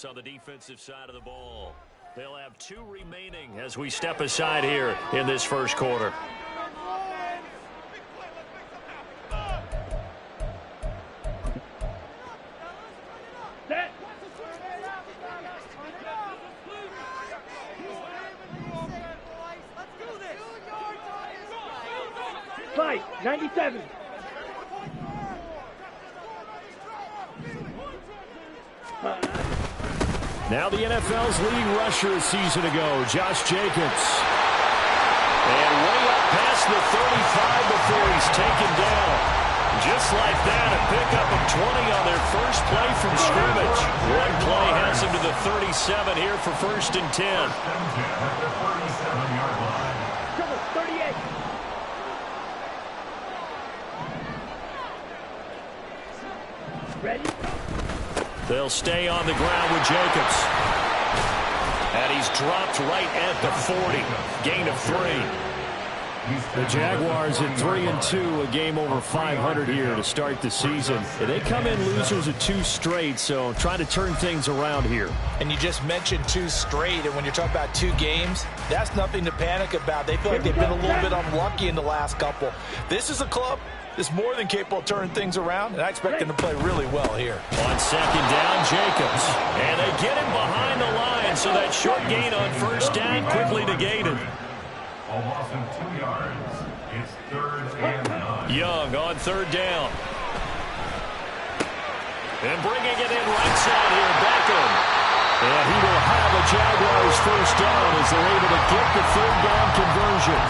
On the defensive side of the ball. They'll have 2 remaining as we step aside here in this first quarter. Fight, 97. Now the NFL's leading rusher a season ago, Josh Jacobs. And way up past the 35 before he's taken down. Just like that, a pickup of 20 on their first play from scrimmage. One play has him to the 37 here for 1st and 10. Come on, 38. Ready? They'll stay on the ground with Jacobs. And he's dropped right at the 40. Gain of 3. The Jaguars at 3-2, a game over 500 here to start the season. They come in losers of 2 straight, so trying to turn things around here. And you just mentioned 2 straight, and when you're talking about 2 games, that's nothing to panic about. They feel like they've been a little bit unlucky in the last couple. This is a club that's more than capable of turning things around, and I expect them to play really well here. On 2nd down, Jacobs. And they get him behind the line, so that short gain on 1st down quickly negated. A loss of 2 yards. It's 3rd and 9. Young on 3rd down. And bringing it in right side here, Beckham. And he will have a Jaguars 1st down as they're able to get the 3rd down conversion.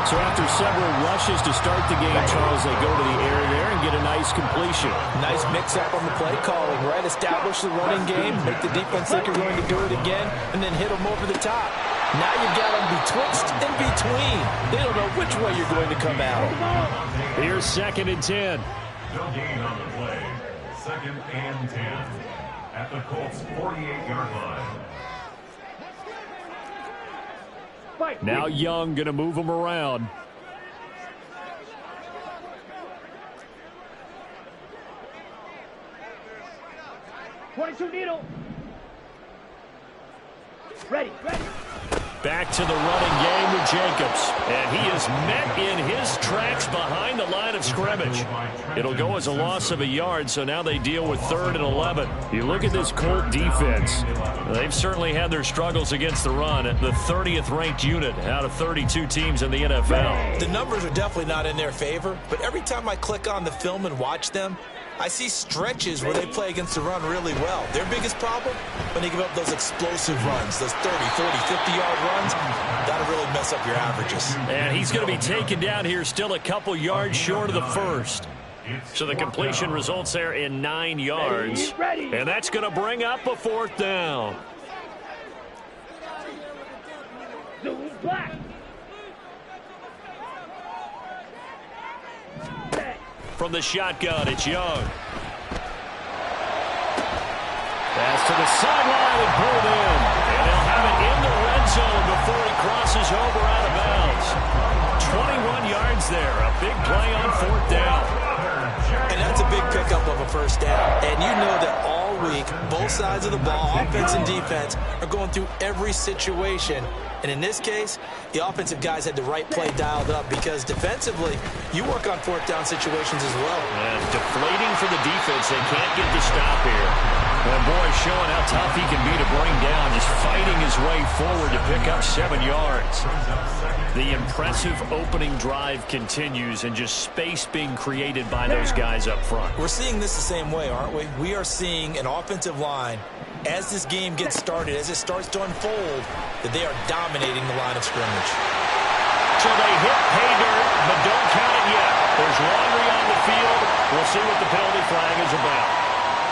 So after several rushes to start the game, Charles, they go to the air there and get a nice completion. Nice mix-up on the play calling, right? Establish the running game, make the defense think you're going to do it again, and then hit them over the top. Now you've got them betwixt and between. They don't know which way you're going to come out. Here's 2nd and 10. No gain on the play. 2nd and 10. At the Colts' 48-yard line. Now Young going to move him around. .22 needle. Ready. Back to the running game with Jacobs. And he is met in his tracks behind the line of scrimmage. It'll go as a loss of a yard, so now they deal with 3rd and 11. You look at this Colt defense. They've certainly had their struggles against the run at the 30th ranked unit out of 32 teams in the NFL. The numbers are definitely not in their favor, but every time I click on the film and watch them, I see stretches where they play against the run really well. Their biggest problem, when they give up those explosive runs, those 30, 40, 50-yard runs, that'll really mess up your averages. And he's going to be taken down here still a couple yards short of the 1st. So the completion results there in 9 yards. And that's going to bring up a 4th down. Black. From the shotgun, it's Young. Pass to the sideline and pulled in. And they'll have it in the red zone before he crosses over out of bounds. 21 yards there. A big play on 4th down. And that's a big pickup of a 1st down. And you know that all week, both sides of the ball, offense and defense, are going through every situation. And in this case, the offensive guys had the right play dialed up because defensively, you work on 4th down situations as well. And deflating for the defense. They can't get the stop here. And boy, showing how tough he can be to bring down, just fighting his way forward to pick up 7 yards. The impressive opening drive continues and just space being created by those guys up front. We're seeing this the same way, aren't we? We are seeing an offensive line, as this game gets started, as it starts to unfold, that they are dominating the line of scrimmage. So they hit pay dirt, but don't count it yet. There's laundry on the field. We'll see what the penalty flag is about.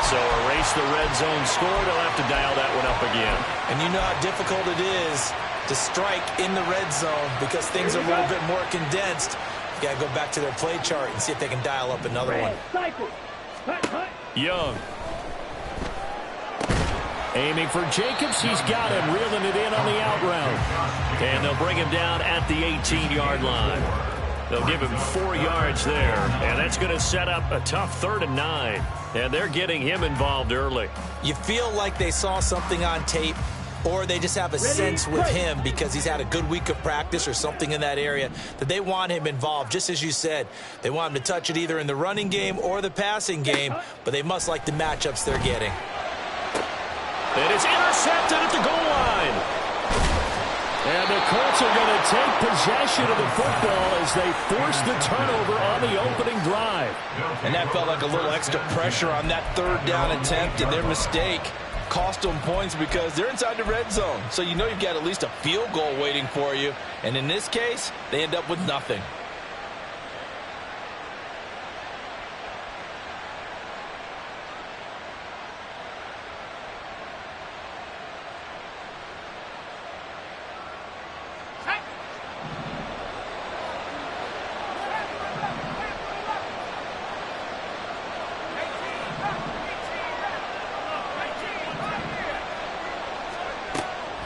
So erase the red zone score. They'll have to dial that one up again. And you know how difficult it is to strike in the red zone because things are a little bit more condensed. You got to go back to their play chart and see if they can dial up another one. Young. Aiming for Jacobs. He's got him, reeling it in on the out route. And they'll bring him down at the 18-yard line. They'll give him 4 yards there, and that's going to set up a tough 3rd and 9. And they're getting him involved early. You feel like they saw something on tape, or they just have a sense with him because he's had a good week of practice or something in that area that they want him involved. Just as you said, they want him to touch it either in the running game or the passing game, but they must like the matchups they're getting. It is intercepted at the goal line. And the Colts are going to take possession of the football as they force the turnover on the opening drive. And that felt like a little extra pressure on that 3rd down attempt, and their mistake cost them points because they're inside the red zone. So you know you've got at least a field goal waiting for you. And in this case, they end up with nothing.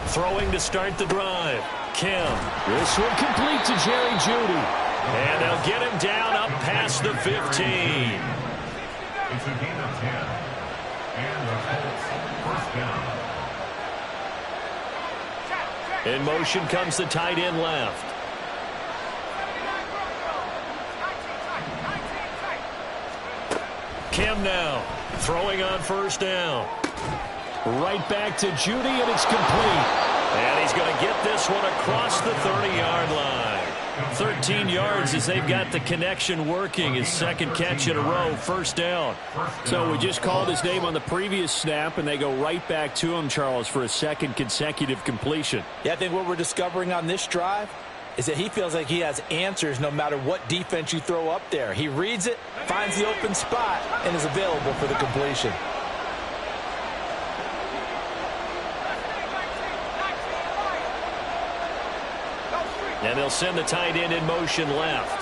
Throwing to start the drive. Kim. This one complete to Jerry Jeudy. And they'll get him down up past the 15. It's a gain of 10. And the Colts first down. In motion comes the tight end left. Kim now. Throwing on first down. Right back to Jeudy, and it's complete. And he's going to get this one across the 30-yard line. 13 yards as they've got the connection working. His 2nd catch in a row, first down. So we just called his name on the previous snap, and they go right back to him, Charles, for a 2nd consecutive completion. Yeah, I think what we're discovering on this drive is that he feels like he has answers no matter what defense you throw up there. He reads it, finds the open spot, and is available for the completion. And they'll send the tight end in motion left.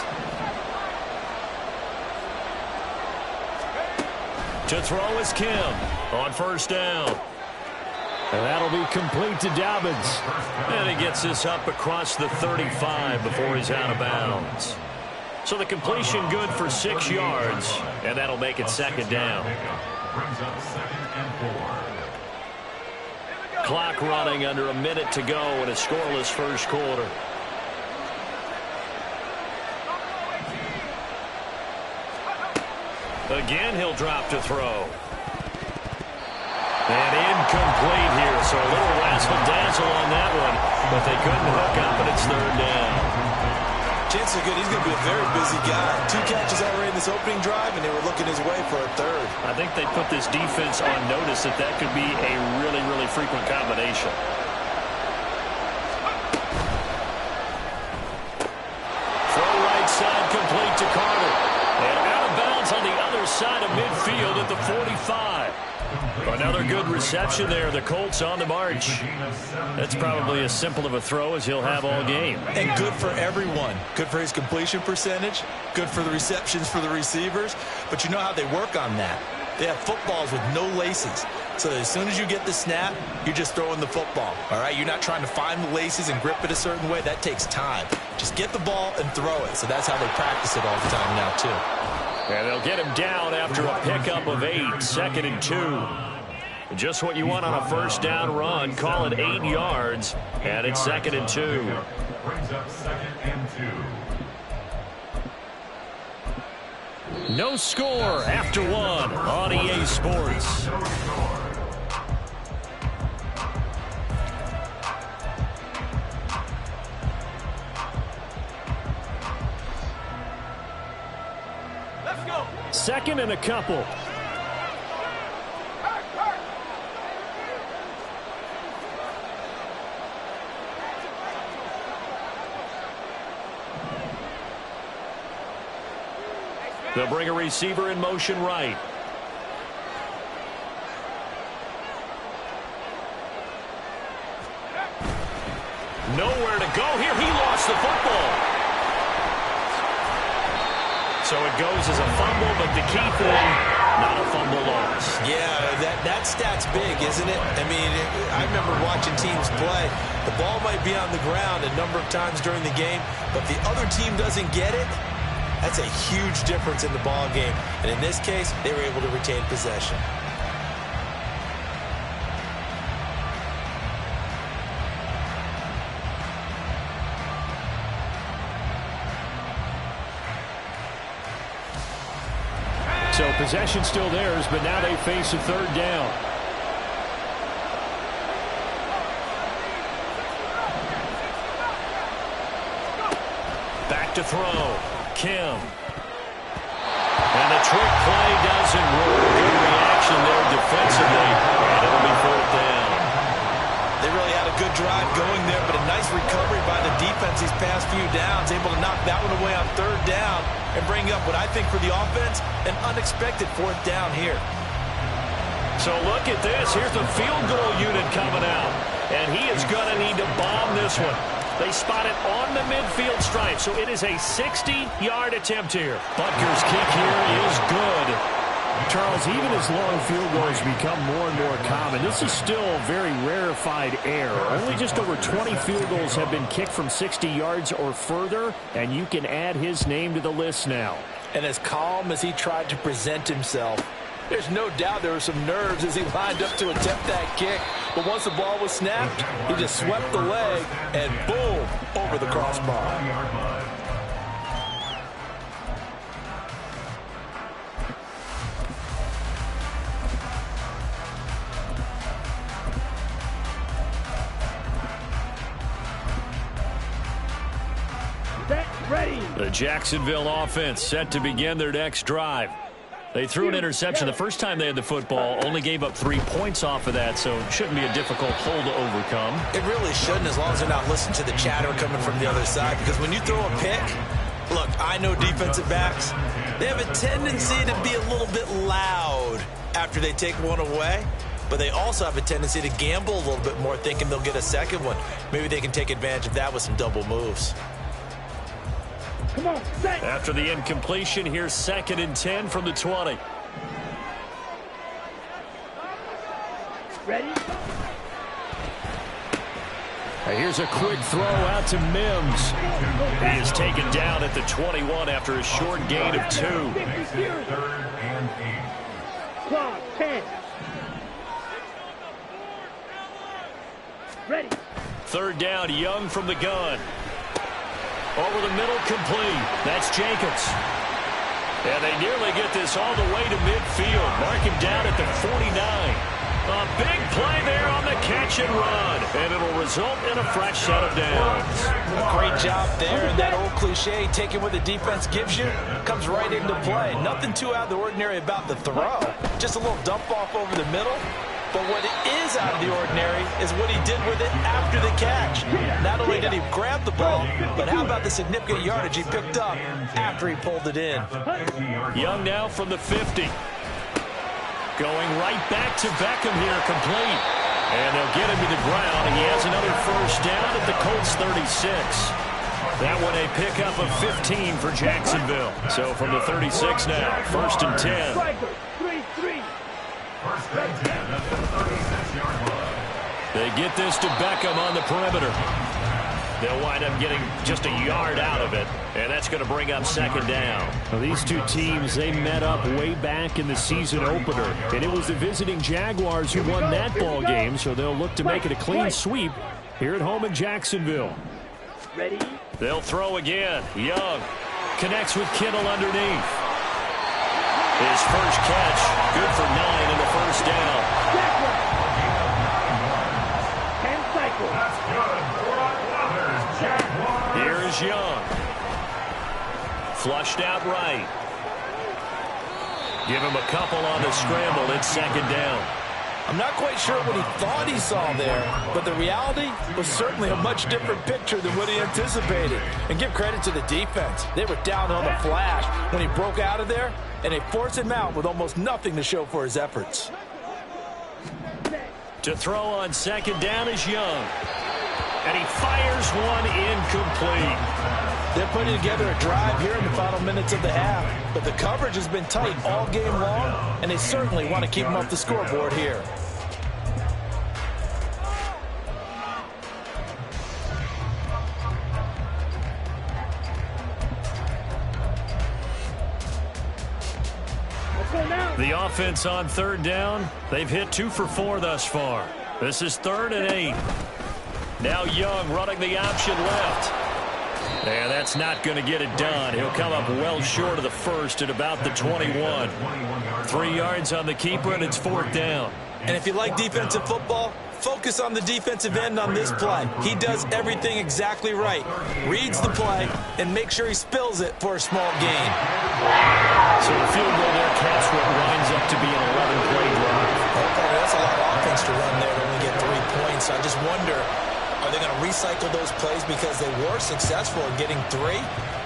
To throw is Kim on first down. And that'll be complete to Dobbins. And he gets this up across the 35 before he's out of bounds. So the completion good for 6 yards, and that'll make it 2nd down. Brings up 2nd and 4. Clock running under a minute to go in a scoreless first quarter. Again, he'll drop to throw. And incomplete here, so a little razzle-dazzle on that one, but they couldn't hook up, and it's 3rd down. Chances are good he's going to be a very busy guy. 2 catches already in this opening drive, and they were looking his way for a 3rd. I think they put this defense on notice that that could be a really, really frequent combination. Throw right side complete to Carter. And out of bounds on the other side of midfield at the 45. Another good reception there. The Colts on the march. That's probably as simple of a throw as he'll have all game. And good for everyone. Good for his completion percentage. Good for the receptions for the receivers. But you know how they work on that. They have footballs with no laces. So that as soon as you get the snap, you're just throwing the football. All right? You're not trying to find the laces and grip it a certain way. That takes time. Just get the ball and throw it. So that's how they practice it all the time now, too. And they'll get him down after a pickup of 8, 2nd and 2. Just what you want on a first down run. Call it 8 yards, and it's 2nd and 2. Brings up 2nd and 2. No score after 1 on EA Sports. Let's go. 2nd and a couple. They'll bring a receiver in motion right. Nowhere to go here. He lost the football. So it goes as a fumble, but the key thing, not a fumble loss. Yeah, that stat's big, isn't it? I mean, I remember watching teams play. The ball might be on the ground a number of times during the game, but if the other team doesn't get it, that's a huge difference in the ball game. And in this case, they were able to retain possession. So possession still theirs, but now they face a third down. Back to throw. Kim. And the trick play doesn't work. Good reaction there defensively. And it'll be fourth down. They really had a good drive going there, but a nice recovery by the defense these past few downs, able to knock that one away on third down and bring up what I think for the offense, an unexpected fourth down here. So look at this. Here's the field goal unit coming out. And he is going to need to bomb this one. They spot it on the midfield stripe, so it is a 60-yard attempt here. Butker's kick here is good. Charles, even as long field goals become more and more common, this is still very rarefied air. Only just over 20 field goals have been kicked from 60 yards or further, and you can add his name to the list now. And as calm as he tried to present himself, there's no doubt there were some nerves as he lined up to attempt that kick. But once the ball was snapped, he just swept the leg and boom, over the crossbar. The Jacksonville offense set to begin their next drive. They threw an interception the first time they had the football, only gave up 3 points off of that, so it shouldn't be a difficult hole to overcome. It really shouldn't, as long as they're not listening to the chatter coming from the other side, because when you throw a pick, look, I know defensive backs, they have a tendency to be a little bit loud after they take one away, but they also have a tendency to gamble a little bit more, thinking they'll get a second one. Maybe they can take advantage of that with some double moves. Come on, set. After the incompletion, here's 2nd and 10 from the 20. Ready? Here's a quick throw out to Mims. He is taken down at the 21 after a short gain of 2. 3rd and 8. Clock, 10. Ready. 3rd down, Young from the gun. Over the middle, complete. That's Jacobs. And they nearly get this all the way to midfield. Mark him down at the 49. A big play there on the catch and run. And it'll result in a fresh set of downs. Great job there. And that old cliche, taking what the defense gives you, comes right into play. Nothing too out of the ordinary about the throw. Just a little dump off over the middle. But what is out of the ordinary is what he did with it after the catch. Not only did he grab the ball, but how about the significant yardage he picked up after he pulled it in. Young now from the 50. Going right back to Beckham here, complete. And they'll get him to the ground. He has another first down at the Colts 36. That one a pickup of 15 for Jacksonville. So from the 36 now, 1st and 10. Striker, 3-3. 1st and 10 at the 36-yard line. They get this to Beckham on the perimeter. They'll wind up getting just a yard out of it, and that's going to bring up 2nd down. Well, these two teams, they met up way back in the season opener, and it was the visiting Jaguars who won that ball game, so they'll look to make it a clean sweep here at home in Jacksonville. Ready? They'll throw again. Young connects with Kittle underneath. His first catch, good for 9 in the first down. Jaguar. 10 cycles. That's good for another Jaguars. Here is Young. Flushed out right. Give him a couple on the scramble. It's 2nd down. I'm not quite sure what he thought he saw there, but the reality was certainly a much different picture than what he anticipated. And give credit to the defense. They were down on the flash when he broke out of there, and they forced him out with almost nothing to show for his efforts. To throw on 2nd down is Young. And he fires one incomplete. They're putting together a drive here in the final minutes of the half, but the coverage has been tight all game long, and they certainly want to keep them off the scoreboard here. The offense on third down. They've hit 2 for 4 thus far. This is 3rd and 8. Now Young running the option left. And that's not going to get it done. He'll come up well short of the first at about the 21. 3 yards on the keeper, and it's 4th down. And if you like defensive football, focus on the defensive end on this play. He does everything exactly right. Reads the play and make sure he spills it for a small gain. So the field goal there caps what winds up to be an 11-play drive. Okay, that's a lot of offense to run there to only get 3 points. I just wonder, are they going to recycle those plays because they were successful in getting 3?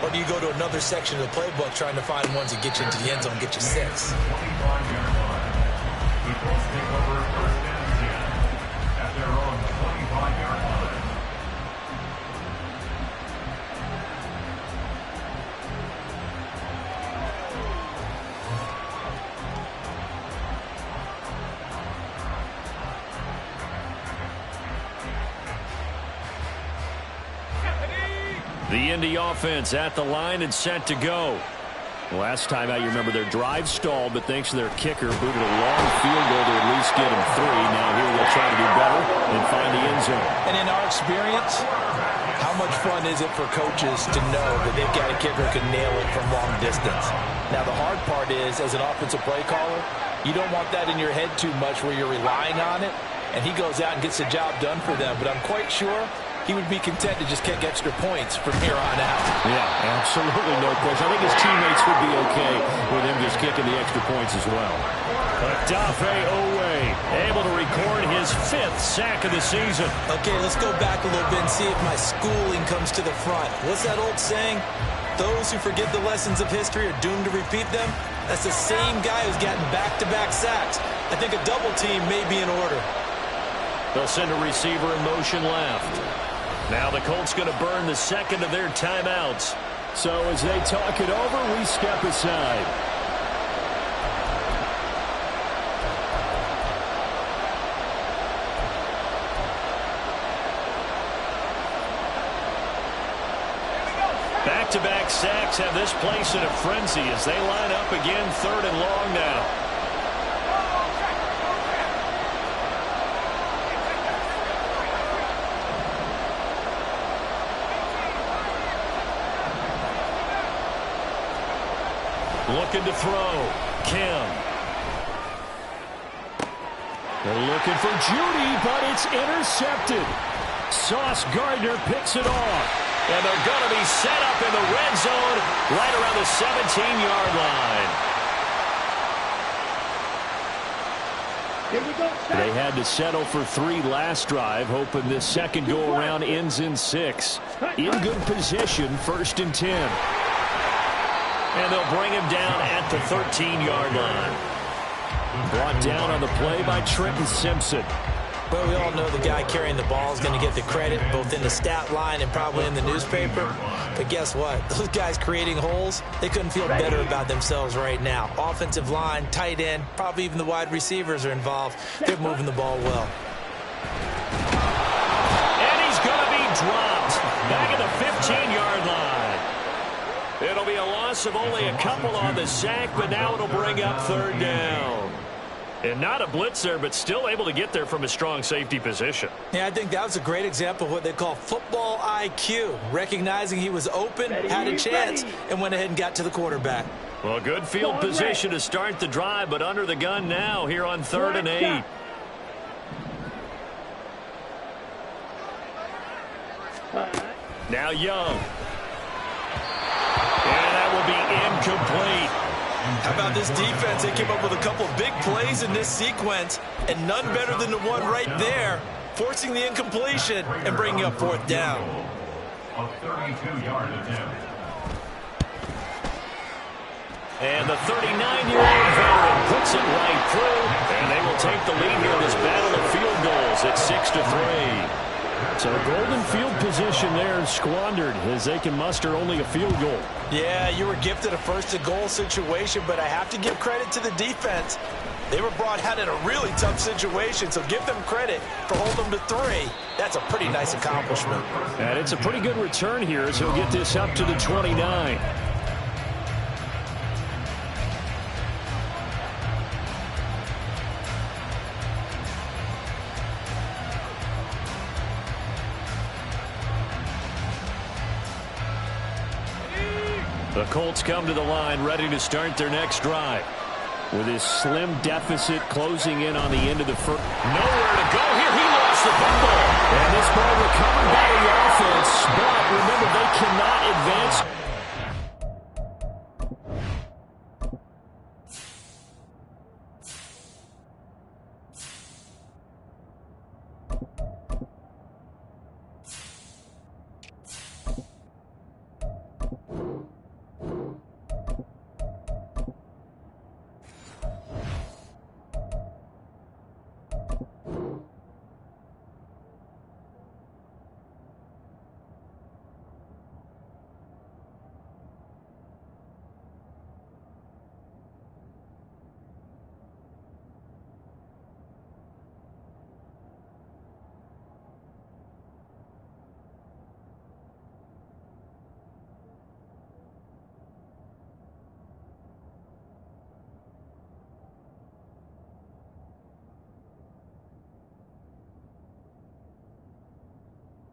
Or do you go to another section of the playbook trying to find ones that get you into the end zone and get you 6? The Indy offense at the line and set to go. Last time out, you remember their drive stalled, but thanks to their kicker, booted a long field goal to at least get him 3. Now here they'll try to do better and find the end zone. And in our experience, how much fun is it for coaches to know that they've got a kicker who can nail it from long distance? Now, the hard part is, as an offensive play caller, you don't want that in your head too much where you're relying on it, and he goes out and gets the job done for them. But I'm quite sure he would be content to just kick extra points from here on out. Yeah, absolutely no question. I think his teammates would be okay with him just kicking the extra points as well. Odafe Oweh able to record his 5th sack of the season. Okay, let's go back a little bit and see if my schooling comes to the front. What's that old saying? Those who forget the lessons of history are doomed to repeat them. That's the same guy who's gotten back-to-back sacks. I think a double team may be in order. They'll send a receiver in motion left. Now the Colts going to burn the second of their timeouts. So as they talk it over, we step aside. Back-to-back sacks have this place in a frenzy as they line up again 3rd and long now. Looking to throw. Kim. They're looking for Judy, but it's intercepted. Sauce Gardner picks it off. And they're going to be set up in the red zone right around the 17-yard line. Here we go. They had to settle for 3 last drive, hoping this second go-around ends in 6. In good position, 1st and 10. And they'll bring him down at the 13-yard line. Brought down on the play by Trenton Simpson. Well, we all know the guy carrying the ball is going to get the credit, both in the stat line and probably in the newspaper. But guess what? Those guys creating holes, they couldn't feel better about themselves right now. Offensive line, tight end, probably even the wide receivers are involved. They're moving the ball well. And he's going to be dropped back at the 15-yard line. It'll be a loss of only a couple on the sack, but now it'll bring up 3rd down. And not a blitz there, but still able to get there from a strong safety position. Yeah, I think that was a great example of what they call football IQ. Recognizing he was open, had a chance, and went ahead and got to the quarterback. Well, good field position to start the drive, but under the gun now here on 3rd and 8. Now Young. And that will be incomplete. How about this defense? They came up with a couple of big plays in this sequence, and none better than the one right there, forcing the incompletion and bringing up 4th down. A 32-yard attempt. And the 39-year-old veteran puts it right through, and they will take the lead here in this battle of field goals at 6-3. So golden field position there squandered as they can muster only a field goal. Yeah, you were gifted a first-and-goal situation, but I have to give credit to the defense. They were brought out in a really tough situation, so give them credit for holding them to 3. That's a pretty nice accomplishment. And it's a pretty good return here as he'll get this up to the 29. The Colts come to the line ready to start their next drive. With his slim deficit closing in on the end of the first. Nowhere to go here. He lost the football. And this ball recovered by the offense. But remember, they cannot advance.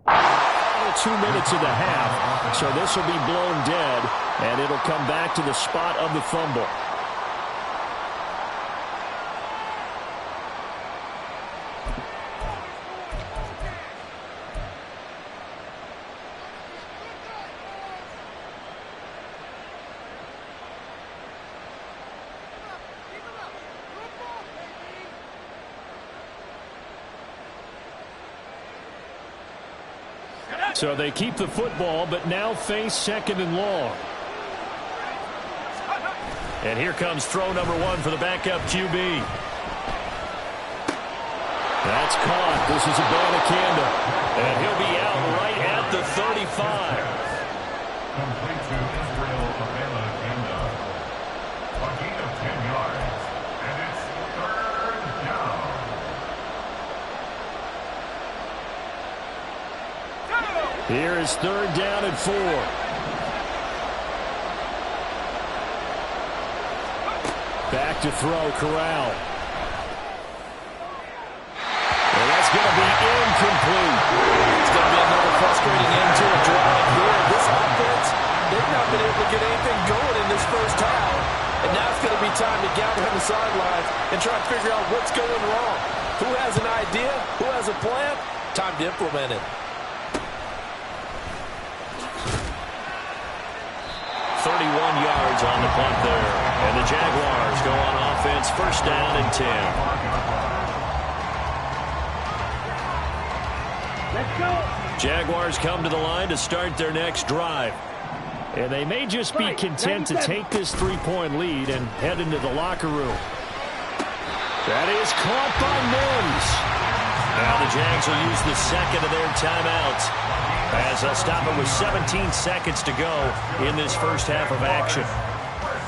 Final 2 minutes of the half, so this will be blown dead, and it'll come back to the spot of the fumble. So they keep the football, but now face 2nd and long. And here comes throw number 1 for the backup QB. That's caught. This is Abanikanda. And he'll be out right at the 35. Complete to Israel Abanikanda. A gain of 10 yards. And it's 3rd down. Here is 3rd down and 4. Back to throw, Corral. And that's going to be incomplete. It's going to be another frustrating end to a drive here. This offense, they've not been able to get anything going in this first half. And now it's going to be time to gather on the sidelines and try to figure out what's going wrong. Who has an idea? Who has a plan? Time to implement it. 31 yards on the punt there. And the Jaguars go on offense, 1st down and 10. Let's go. Jaguars come to the line to start their next drive. And they may just be content to take this 3-point lead and head into the locker room. That is caught by Mims. Now the Jags will use the 2nd of their timeouts, as they'll stop it with 17 seconds to go in this first half of action.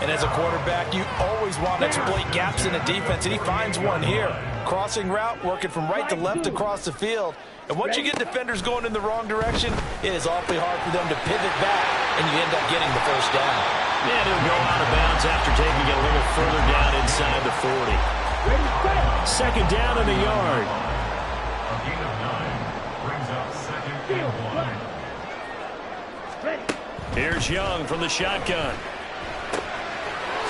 And as a quarterback, you always want to exploit gaps in the defense, and he finds one here. Crossing route, working from right to left across the field. And once you get defenders going in the wrong direction, it is awfully hard for them to pivot back, and you end up getting the 1st down. And he'll go out of bounds after taking it a little further down inside the 40. 2nd down and a yard. A gain of 9 brings up 2nd and 1. Here's Young from the shotgun.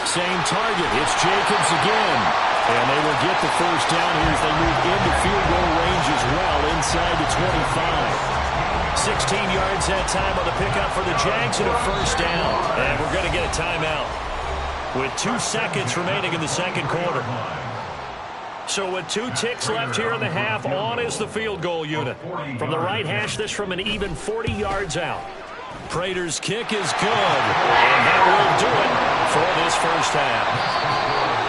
Same target. It's Jacobs again. And they will get the 1st down here as they move into field goal range as well inside the 25. 16 yards that time on the pickup for the Jags and a 1st down. And we're going to get a timeout with 2 seconds remaining in the 2nd quarter. So with 2 ticks left here in the half, on is the field goal unit. From the right hash, this from an even 40 yards out. Prater's kick is good. And that will do it for this first half.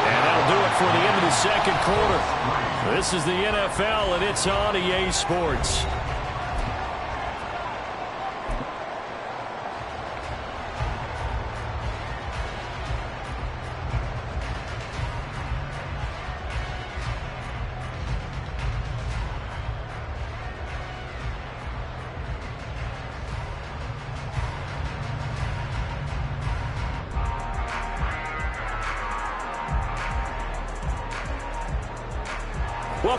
And that'll do it for the end of the 2nd quarter. This is the NFL, and it's on EA Sports.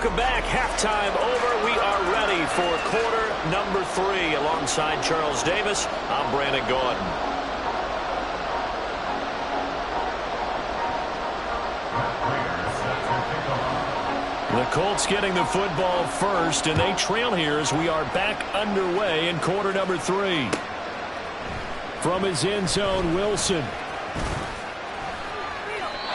Welcome back. Halftime over. We are ready for quarter number 3. Alongside Charles Davis, I'm Brandon Gaudin. The Colts getting the football first, and they trail here as we are back underway in quarter number 3. From his end zone, Wilson.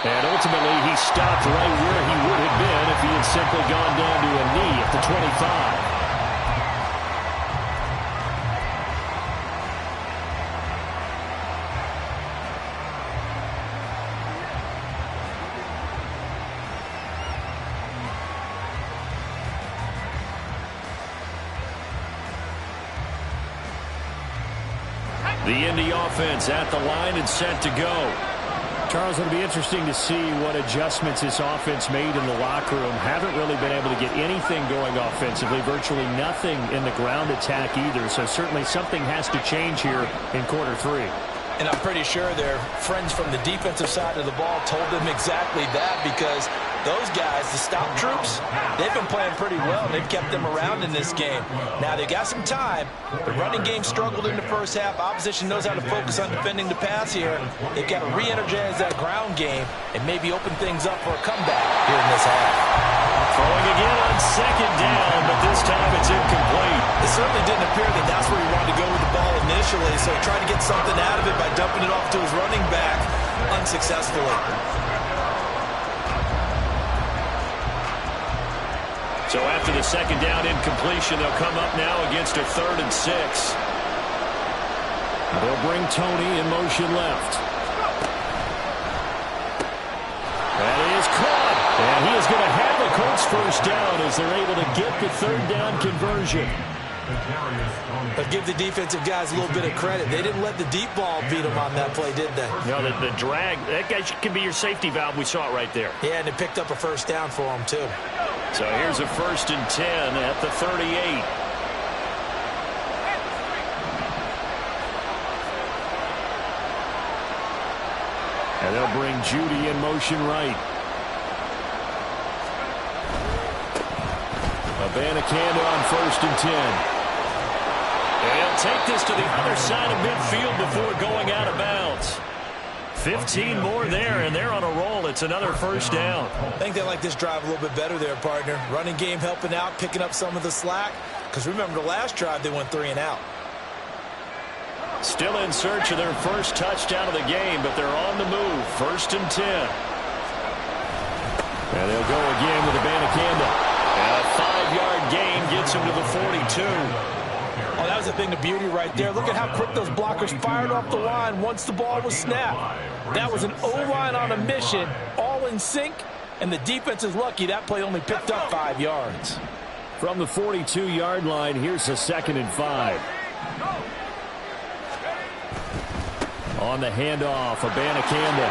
And ultimately, he stopped right where he would have been if he had simply gone down to a knee at the 25. The Indy offense at the line and set to go. Charles, it'll be interesting to see what adjustments this offense made in the locker room. Haven't really been able to get anything going offensively, virtually nothing in the ground attack either. So certainly something has to change here in quarter 3. And I'm pretty sure their friends from the defensive side of the ball told them exactly that, because those guys, the stop troops, they've been playing pretty well. They've kept them around in this game. Now, they got some time. The running game struggled in the first half. Opposition knows how to focus on defending the pass here. They've got to re-energize that ground game and maybe open things up for a comeback here in this half. Throwing again on second down, but this time it's incomplete. It certainly didn't appear that that's where he wanted to go with the ball initially, so he tried to get something out of it by dumping it off to his running back unsuccessfully. So after the second down incompletion, they'll come up now against a 3rd and 6. They'll bring Tony in motion left. That is caught. And he is going to have a Colts first down as they're able to get the 3rd down conversion. But give the defensive guys a little bit of credit. They didn't let the deep ball beat them on that play, did they? No, the drag, that guy can be your safety valve. We saw it right there. Yeah, and it picked up a first down for them, too. So here's a 1st and 10 at the 38. And they'll bring Judy in motion right. Abanikanda on 1st and 10. And he'll take this to the other side of midfield before going out of bounds. 15 more there, and they're on a roll. It's another first down. I think they like this drive a little bit better there, partner. Running game helping out, picking up some of the slack. Because remember, the last drive, they went 3 and out. Still in search of their first touchdown of the game, but they're on the move. 1st and 10. And they'll go again with Abanikanda. And a 5-yard gain gets him to the 42. Oh, that was a thing of beauty right there. Look at how quick those blockers fired off the line once the ball was snapped. That was an O-line on a mission, all in sync, and the defense is lucky that play only picked up 5 yards. From the 42-yard line, here's a 2nd and 5. On the handoff, Abanikanda.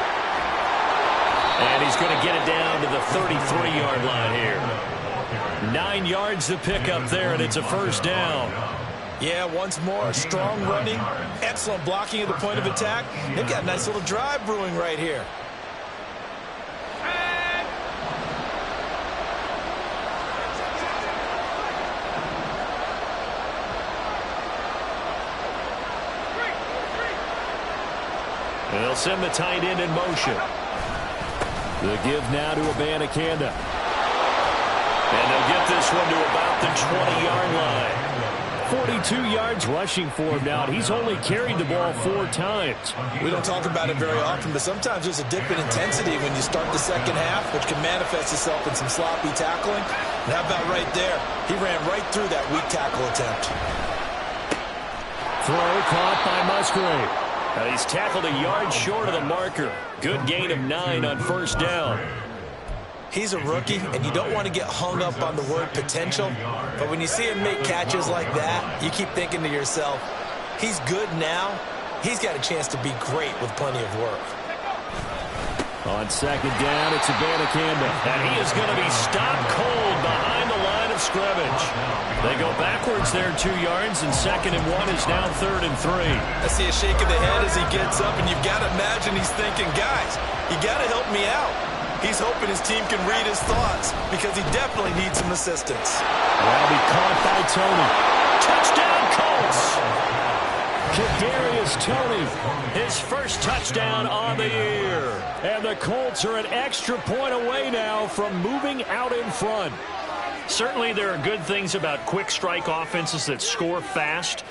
And he's going to get it down to the 33-yard line here. 9 yards to pick up there, and it's a first down. Yeah, once more, strong running, excellent blocking at the point of attack. They've got a nice little drive brewing right here. And they'll send the tight end in motion. The give now to Abanikanda. And they'll get this one to about the 20-yard line. 42 yards rushing for him now. He's only carried the ball 4 times. We don't talk about it very often, but sometimes there's a dip in intensity when you start the second half, which can manifest itself in some sloppy tackling. And how about right there? He ran right through that weak tackle attempt. Throw caught by Musgrave. Now he's tackled a yard short of the marker. Good gain of 9 on first down. He's a rookie, and you don't want to get hung up on the word potential. But when you see him make catches like that, you keep thinking to yourself, he's good now. He's got a chance to be great with plenty of work. On second down, it's Abanikanda. And he is going to be stopped cold behind the line of scrimmage. They go backwards there 2 yards, and 2nd and 1 is now 3rd and 3. I see a shake of the head as he gets up, and you've got to imagine he's thinking, guys, you got to help me out. He's hoping his team can read his thoughts because he definitely needs some assistance. Well, be caught by Tony. Touchdown, Colts! Kadarius Toney. His first touchdown on the year. And the Colts are an extra point away now from moving out in front. Certainly there are good things about quick strike offenses that score fast,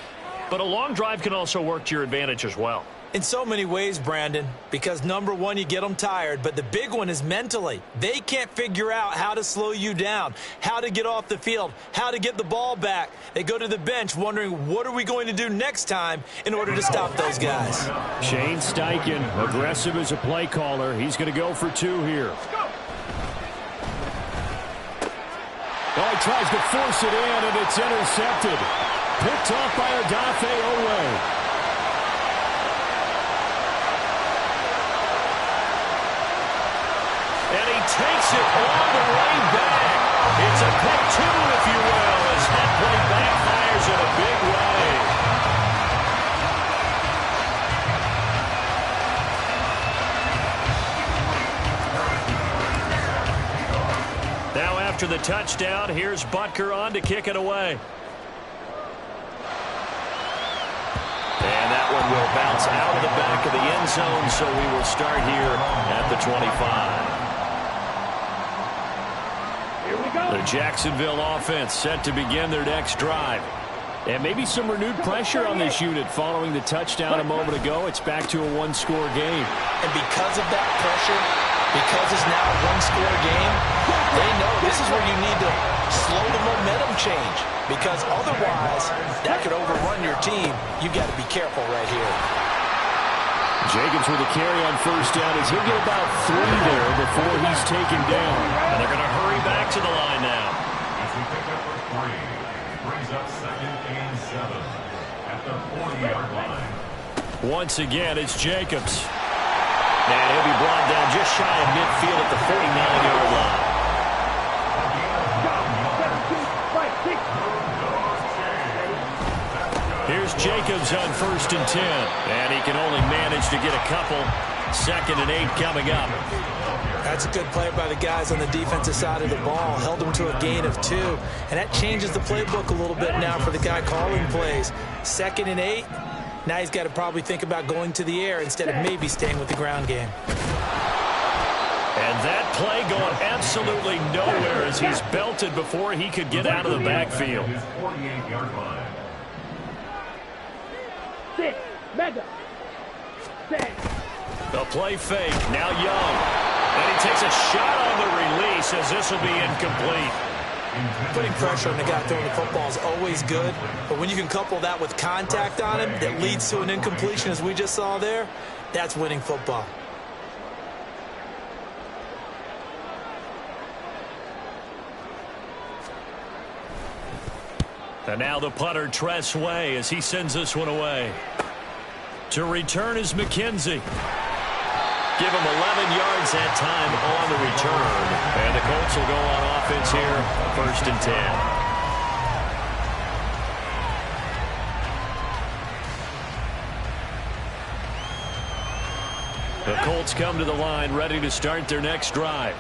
but a long drive can also work to your advantage as well. In so many ways, Brandon, because number one, you get them tired, but the big one is mentally. They can't figure out how to slow you down, how to get off the field, how to get the ball back. They go to the bench wondering, what are we going to do next time in order to stop those guys? Shane Steichen, aggressive as a play caller. He's going to go for two here. Oh, he tries to force it in, and it's intercepted. Picked off by Odafe Oweh. And he takes it all the way back. It's a pick two, if you will, as that play backfires in a big way. Now after the touchdown, here's Butker on to kick it away. And that one will bounce out of the back of the end zone, so we will start here at the 25. The Jacksonville offense set to begin their next drive. And maybe some renewed pressure on this unit following the touchdown a moment ago. It's back to a one-score game. And because of that pressure, because it's now a one-score game, they know this is where you need to slow the momentum change. Because otherwise, that could overrun your team. You've got to be careful right here. Jacobs with a carry on first down as he'll get about 3 there before he's taken down. And they're going to hurry back to the line now. As we pick up for 3, brings up 2nd and 7 at the 40-yard line. Once again, it's Jacobs. And he'll be brought down just shy of midfield at the 49-yard line. Here's Jacobs on 1st and 10. And he can only manage to get a couple. 2nd and 8 coming up. That's a good play by the guys on the defensive side of the ball. Held them to a gain of 2. And that changes the playbook a little bit now for the guy calling plays. 2nd and 8. Now he's got to probably think about going to the air instead of maybe staying with the ground game. And that play going absolutely nowhere as he's belted before he could get out of the backfield. His 48-yard line. 6, Mega. 6. The play fake, now Young. And he takes a shot on the release as this will be incomplete. Putting pressure on the guy throwing the football is always good, but when you can couple that with contact on him that leads to an incompletion as we just saw there, that's winning football. And now the punter, Tress Way, as he sends this one away. To return is McKenzie. Give him 11 yards that time on the return. And the Colts will go on offense here, 1st and 10. The Colts come to the line, ready to start their next drive.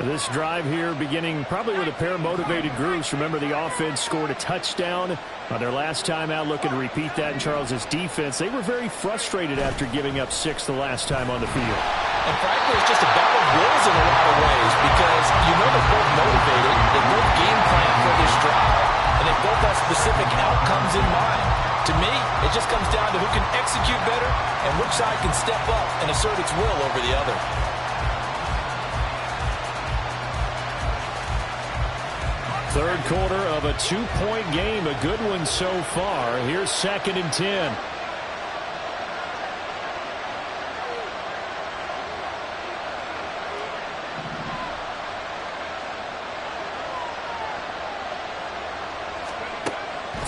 This drive here beginning probably with a pair of motivated groups. Remember, the offense scored a touchdown on their last time out, looking to repeat that in Charles's defense. They were very frustrated after giving up 6 the last time on the field. And frankly, it's just a battle of wills in a lot of ways because you know they're both motivated, they both game plan for this drive, and they both have specific outcomes in mind. To me, it just comes down to who can execute better and which side can step up and assert its will over the other. Third quarter of a 2-point game, a good one so far. Here's 2nd and 10.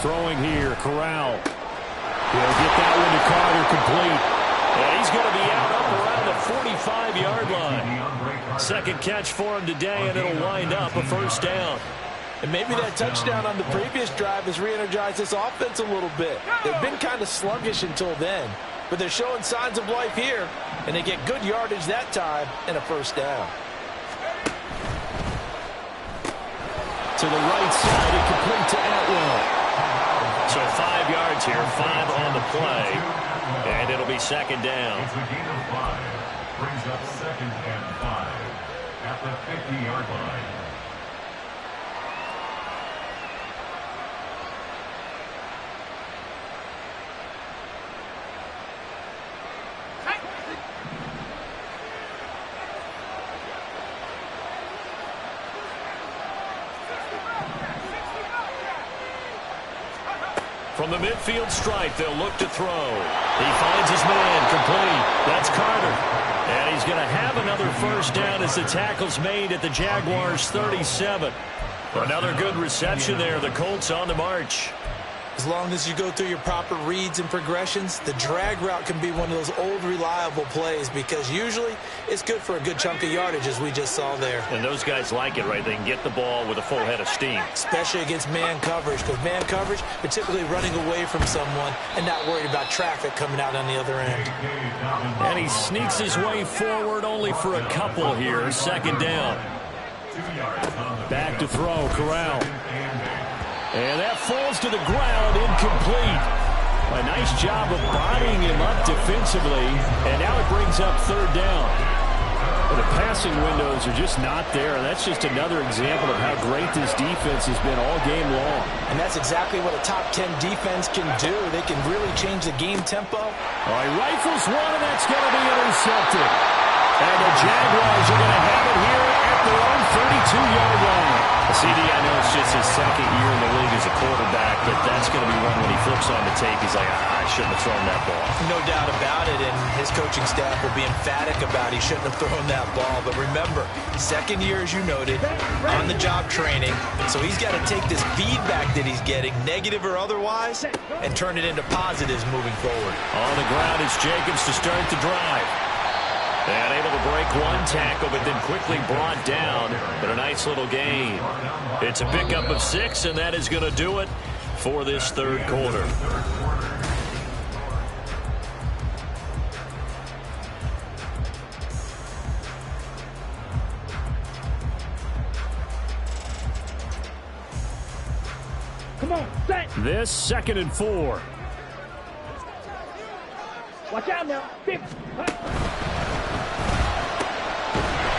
Throwing here, Corral. He'll get that one to Carter, complete. And he's going to be out up around the 45-yard line. Second catch for him today, and it'll wind up a 1st down. And maybe that touchdown on the previous drive has re-energized this offense a little bit. They've been kind of sluggish until then, but they're showing signs of life here, and they get good yardage that time and a 1st down. To the right side, incomplete to Atwell. So 5 yards here, 5 on the play, and it'll be second down. It's a gain of 5. Brings up 2nd and 5 at the 50-yard line. From the midfield stripe, they'll look to throw. He finds his man, complete. That's Carter. And he's going to have another first down as the tackle's made at the Jaguars' 37. Another good reception there. The Colts on the march. As long as you go through your proper reads and progressions, the drag route can be one of those old reliable plays because usually it's good for a good chunk of yardage, as we just saw there. And those guys like it, right? They can get the ball with a full head of steam. Especially against man coverage, because man coverage, they're typically running away from someone and not worried about traffic coming out on the other end. And he sneaks his way forward only for a couple here. Second down. Back to throw, Corral. And that falls to the ground, incomplete. A nice job of bodying him up defensively, and now it brings up third down. But the passing windows are just not there. That's just another example of how great this defense has been all game long. And that's exactly what a top 10 defense can do. They can really change the game tempo. All right, rifles one, and that's going to be intercepted. And the Jaguars are going to have it here at their own 32-yard line. CD, I know it's just his second year in the league as a quarterback, but that's going to be one when he flips on the tape, he's like, I shouldn't have thrown that ball. No doubt about it, and his coaching staff will be emphatic about he shouldn't have thrown that ball. But remember, second year, as you noted, on-the-job training, so he's got to take this feedback that he's getting, negative or otherwise, and turn it into positives moving forward. On the ground is Jacobs to start the drive. And able to break one tackle, but then quickly brought down. But a nice little gain. It's a pickup of 6, and that is going to do it for this third quarter. Come on, set. This 2nd and 4. Watch out now. 50.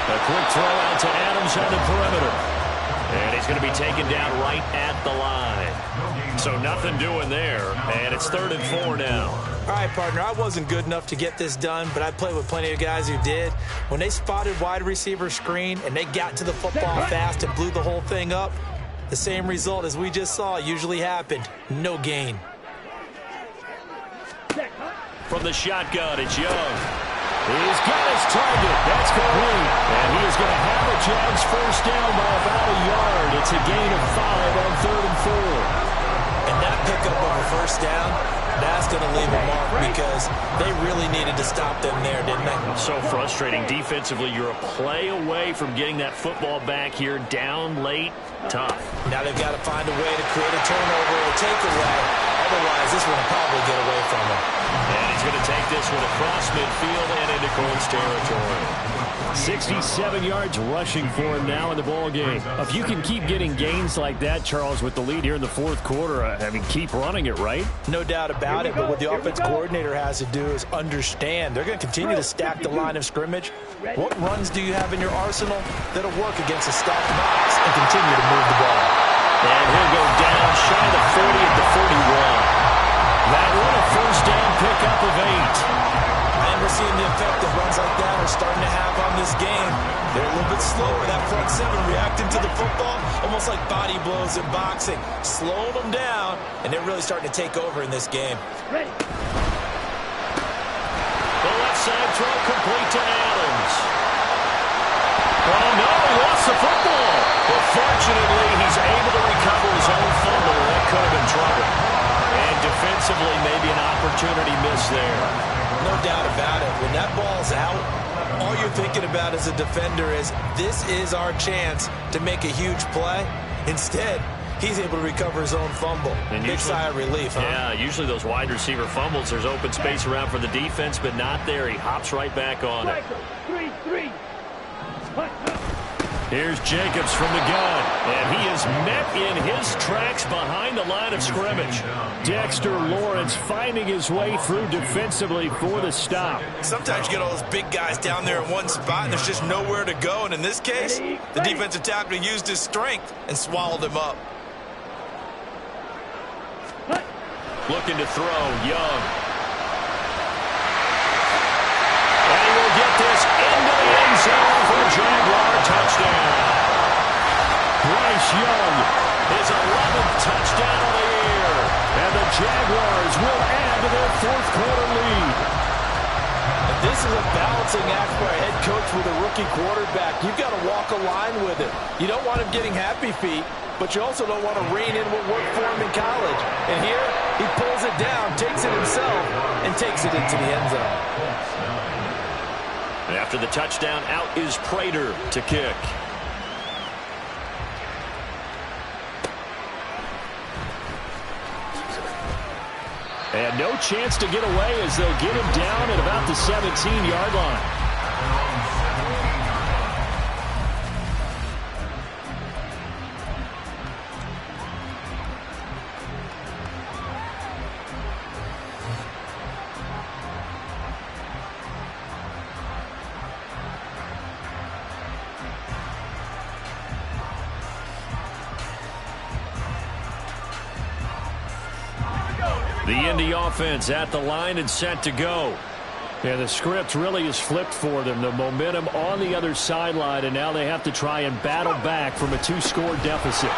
A quick throw out to Adams on the perimeter. And he's going to be taken down right at the line. So nothing doing there. And it's 3rd and 4 now. All right, partner, I wasn't good enough to get this done, but I played with plenty of guys who did. When they spotted wide receiver screen and they got to the football fast and blew the whole thing up, the same result as we just saw usually happened. No gain. From the shotgun, it's Young. He's got his target. That's complete. And he is going to have a Jags first down by about a yard. It's a gain of 5 on 3rd and 4. And that pickup of a first down, that's going to leave a mark because they really needed to stop them there, didn't they? So frustrating. Defensively, you're a play away from getting that football back here down late. Tough. Now they've got to find a way to create a turnover or takeaway. Otherwise, this one will probably get away from them. And he's going to take this one across midfield and into Colts territory. 67 yards rushing for him now in the ball game. If you can keep getting gains like that, Charles, with the lead here in the 4th quarter, I mean, keep running it, right? No doubt about it, but what the offense coordinator has to do is understand. They're going to continue to stack the line of scrimmage. What runs do you have in your arsenal that'll work against a stacked box and continue to move the ball? And he'll go down shy of the 40 at the 41. That one a first down pickup of 8. And we're seeing the effect that runs like that are starting to have on this game. They're a little bit slower, that front 7 reacting to the football, almost like body blows in boxing. Slowing them down, and they're really starting to take over in this game. Ready. The left side throw complete to Adams. Oh, no, he lost the football. But fortunately, he's able to recover his own fumble. That could have been trouble. And defensively, maybe an opportunity missed there. No doubt about it. When that ball's out, all you're thinking about as a defender is, this is our chance to make a huge play. Instead, he's able to recover his own fumble. And big sigh of relief, huh? Yeah, usually those wide receiver fumbles, there's open space around for the defense, but not there. He hops right back on it. 3-3. Here's Jacobs from the gun, and he is met in his tracks behind the line of scrimmage. Dexter Lawrence finding his way through defensively for the stop. Sometimes you get all those big guys down there in one spot, and there's just nowhere to go. And in this case, the defensive tackle used his strength and swallowed him up. Looking to throw, Young. And he will get this into the end zone for a Jaguar touchdown. Bryce Young, his 11th touchdown of the year. And the Jaguars will add to their fourth quarter lead. This is a balancing act for a head coach with a rookie quarterback. You've got to walk a line with it. You don't want him getting happy feet, but you also don't want to rein in what worked for him in college. And here, he pulls it down, takes it himself, and takes it into the end zone. And after the touchdown, out is Prater to kick. And no chance to get away as they'll get him down at about the 17-yard line. The Indy offense at the line and set to go. Yeah, the script really is flipped for them. The momentum on the other sideline, and now they have to try and battle back from a 2-score deficit.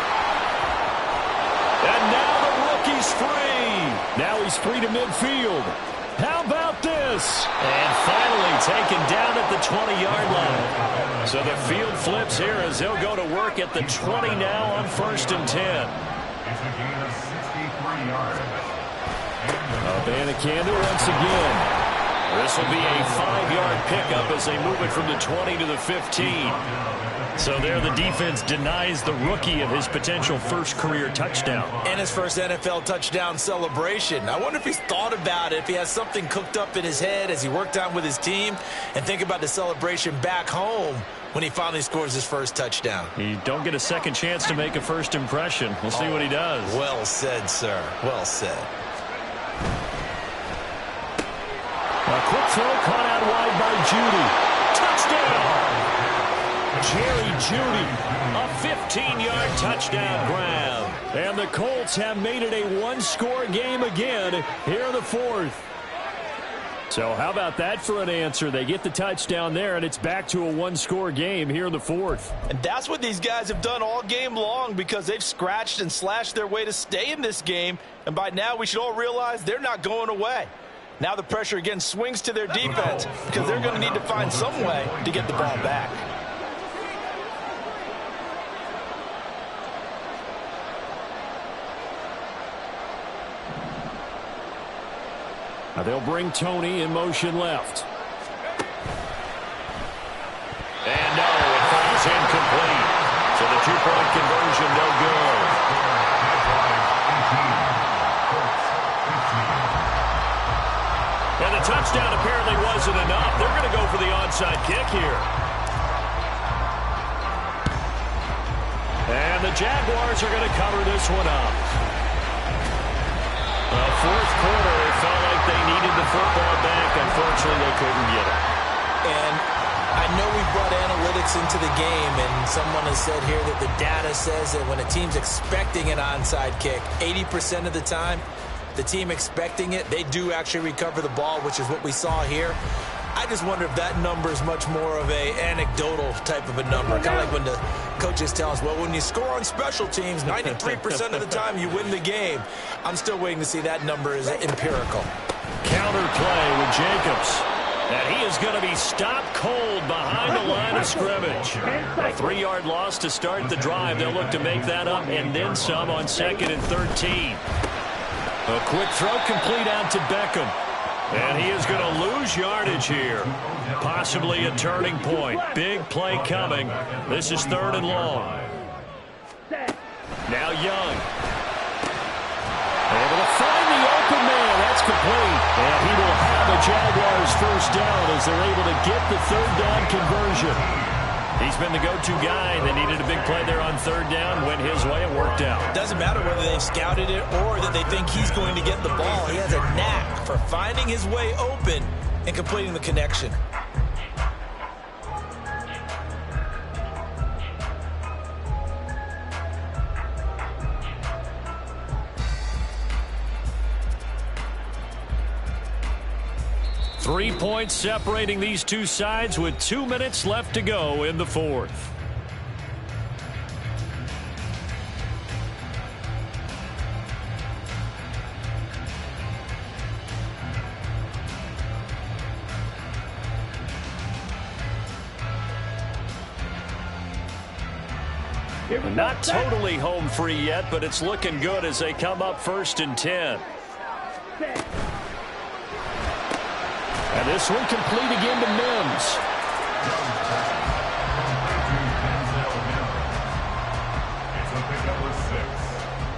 And now the rookie's free. Now he's free to midfield. How about this? And finally taken down at the 20-yard line. So the field flips here as they'll go to work at the 20 now on 1st and 10. It's a gain of 63 yards. Abanikanda once again. This will be a 5-yard pickup as they move it from the 20 to the 15. So there the defense denies the rookie of his potential first career touchdown. And his first NFL touchdown celebration. I wonder if he's thought about it, if he has something cooked up in his head as he worked out with his team, and think about the celebration back home when he finally scores his first touchdown. You don't get a second chance to make a first impression. We'll see what he does. Well said, sir. Well said. A quick throw caught out wide by Judy. Touchdown! Judy, a 15-yard touchdown grab. And the Colts have made it a 1-score game again here in the fourth. So how about that for an answer? They get the touchdown there, and it's back to a 1-score game here in the fourth. And that's what these guys have done all game long because they've scratched and slashed their way to stay in this game. And by now, we should all realize they're not going away. Now the pressure again swings to their defense because they're going to need to find some way to get the ball back. Now they'll bring Tony in motion left. And no, it falls incomplete. So the 2-point conversion no good. And the touchdown apparently wasn't enough. They're going to go for the onside kick here. And the Jaguars are going to cover this one up. Fourth quarter, it felt like they needed the football back. Unfortunately, they couldn't get it. And I know we brought analytics into the game, and someone has said here that the data says that when a team's expecting an onside kick, 80% of the time, the team expecting it, they do actually recover the ball, which is what we saw here. I just wonder if that number is much more of a anecdotal type of a number. Kind of like when the coaches tell us, well, when you score on special teams, 93% of the time you win the game. I'm still waiting to see that number is empirical. Counter play with Jacobs. And he is going to be stopped cold behind the line of scrimmage. A 3-yard loss to start the drive. They'll look to make that up and then some on 2nd and 13. A quick throw complete out to Beckham. And he is going to lose yardage here. Possibly a turning point. Big play coming. This is 3rd and long. Now Young. Able to find the open man. That's complete. And he will have the Jaguars first down as they're able to get the 3rd down conversion. He's been the go-to guy. They needed a big play there on third down. Went his way. It worked out. Doesn't matter whether they've scouted it or that they think he's going to get the ball. He has a knack for finding his way open and completing the connection. Three points separating these two sides with 2 minutes left to go in the fourth. Not totally home free yet, but it's looking good as they come up 1st and 10. And this one complete again to Mims. It's a pickup of 6.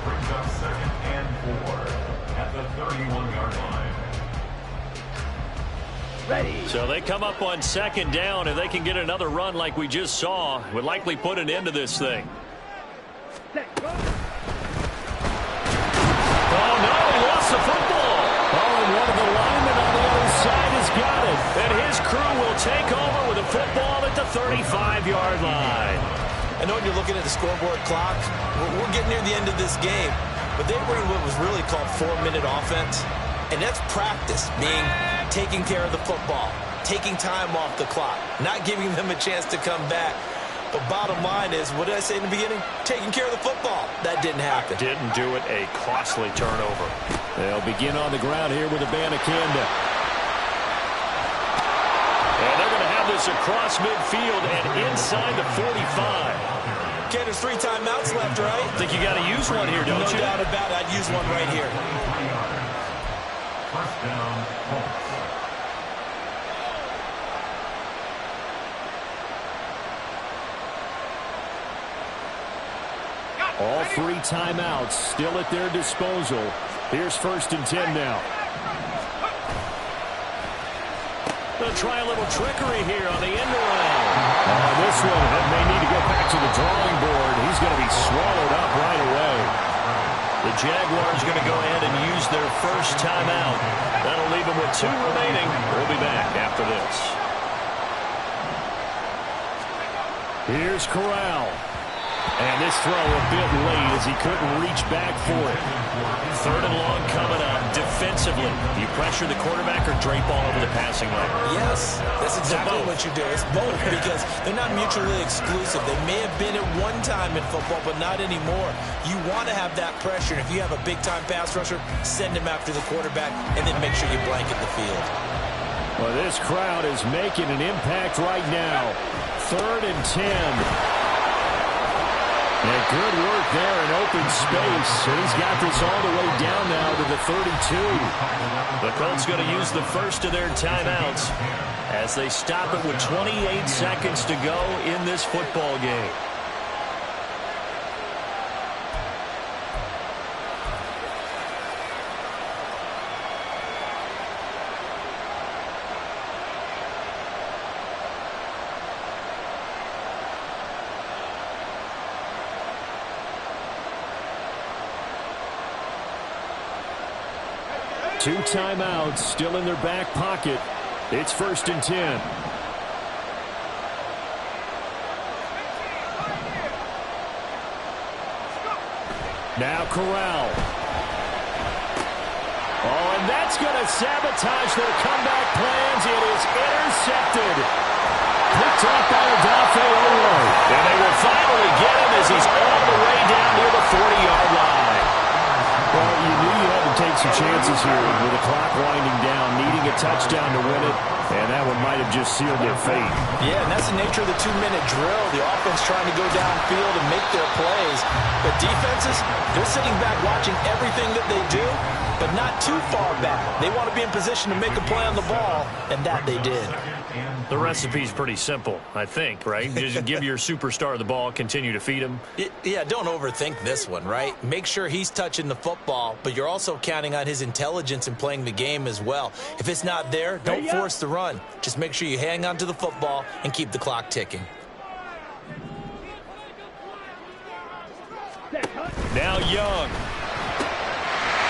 Brings up 2nd and 4 at the 31-yard line. Ready. So they come up on 2nd down. If they can get another run like we just saw, would likely put an end to this thing. Set, go. Oh, no, he lost the football. Oh, and one of the linemen on the other side has got it. And his crew will take over with a football at the 35-yard line. I know when you're looking at the scoreboard clock, we're getting near the end of this game, but they bring what was really called 4-minute offense, and that's practice, being taking care of the football, taking time off the clock, not giving them a chance to come back. But bottom line is, what did I say in the beginning? Taking care of the football. That didn't happen. Didn't do it. A costly turnover. They'll begin on the ground here with Abanikanda. And they're going to have this across midfield and inside the 45. Okay, there's 3 timeouts left, right? Think you got to use one here, don't you? No doubt about it. I'd use one right here. 1st down, Colts. All 3 timeouts still at their disposal. Here's 1st and 10 now. They'll try a little trickery here on the end around. This one may need to go back to the drawing board. He's going to be swallowed up right away. The Jaguars going to go ahead and use their first timeout. That'll leave them with 2 remaining. We'll be back after this. Here's Corral. And this throw a bit late as he couldn't reach back for it. 3rd and long coming up. Defensively, do you pressure the quarterback or drape all over the passing lane? Yes, that's exactly what you do. It's both because they're not mutually exclusive. They may have been at one time in football, but not anymore. You want to have that pressure. If you have a big-time pass rusher, send him after the quarterback, and then make sure you blanket the field. Well, this crowd is making an impact right now. 3rd and 10. And good work there in open space. And he's got this all the way down now to the 32. The Colts going to use the first of their timeouts as they stop it with 28 seconds to go in this football game. Two timeouts still in their back pocket. It's 1st and 10. Now Corral. Oh, and that's going to sabotage their comeback plans. It is intercepted. Picked up by Odafe Oweh. And they will finally get him as he's all the way down near the 40-yard line. Well, you knew you had to take some chances here with the clock winding down, needing a touchdown to win it, and that one might have just sealed their fate. Yeah, and that's the nature of the 2-minute drill. The offense trying to go downfield and make their plays. But defenses, they're sitting back watching everything that they do, but not too far back. They want to be in position to make a play on the ball, and that they did. The recipe's pretty simple, I think, right? Just give your superstar the ball, continue to feed him. Yeah, don't overthink this one, right? Make sure he's touching the football, but you're also counting on his intelligence in playing the game as well. If it's not there, don't force the run. Just make sure you hang on to the football and keep the clock ticking. Now Young.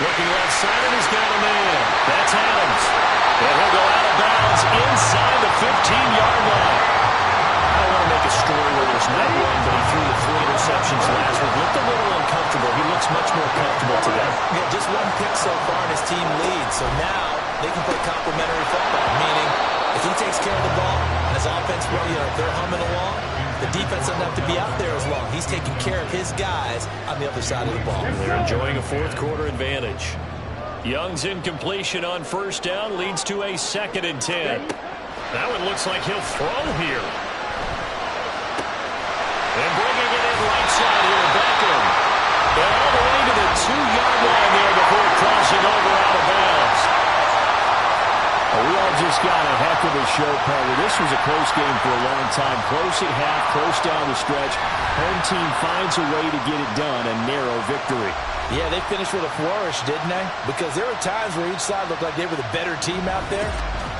Looking left side, and he's got a man. That's Adams. And he'll go out of bounds inside the 15-yard line. I don't want to make a story where there's not one, but he threw the 3 interceptions last week. Looked a little uncomfortable. He looks much more comfortable today. Yeah, just 1 pick so far, and his team leads. So now they can play complementary football, meaning if he takes care of the ball and his offense, they're humming along, the defense doesn't have to be out there as long. He's taking care of his guys on the other side of the ball. They're enjoying a fourth-quarter advantage. Young's incompletion on first down leads to a 2nd and 10. That one looks like he'll throw here. And bringing it in right side here, Beckham. And all the way to the 2-yard line there before crossing over out of bounds. We all just got a heck of a show, Parker. This was a close game for a long time. Close at half, close down the stretch. Home team finds a way to get it done, a narrow victory. Yeah, they finished with a flourish, didn't they? Because there were times where each side looked like they were the better team out there.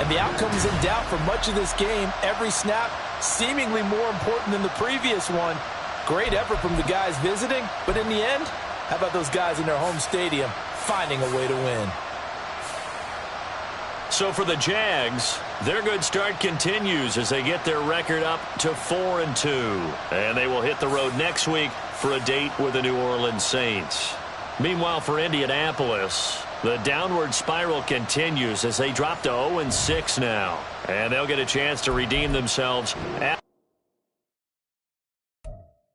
And the outcome was in doubt for much of this game. Every snap seemingly more important than the previous one. Great effort from the guys visiting. But in the end, how about those guys in their home stadium finding a way to win? So for the Jags, their good start continues as they get their record up to 4-2. And they will hit the road next week for a date with the New Orleans Saints. Meanwhile, for Indianapolis, the downward spiral continues as they drop to 0-6 now. And they'll get a chance to redeem themselves at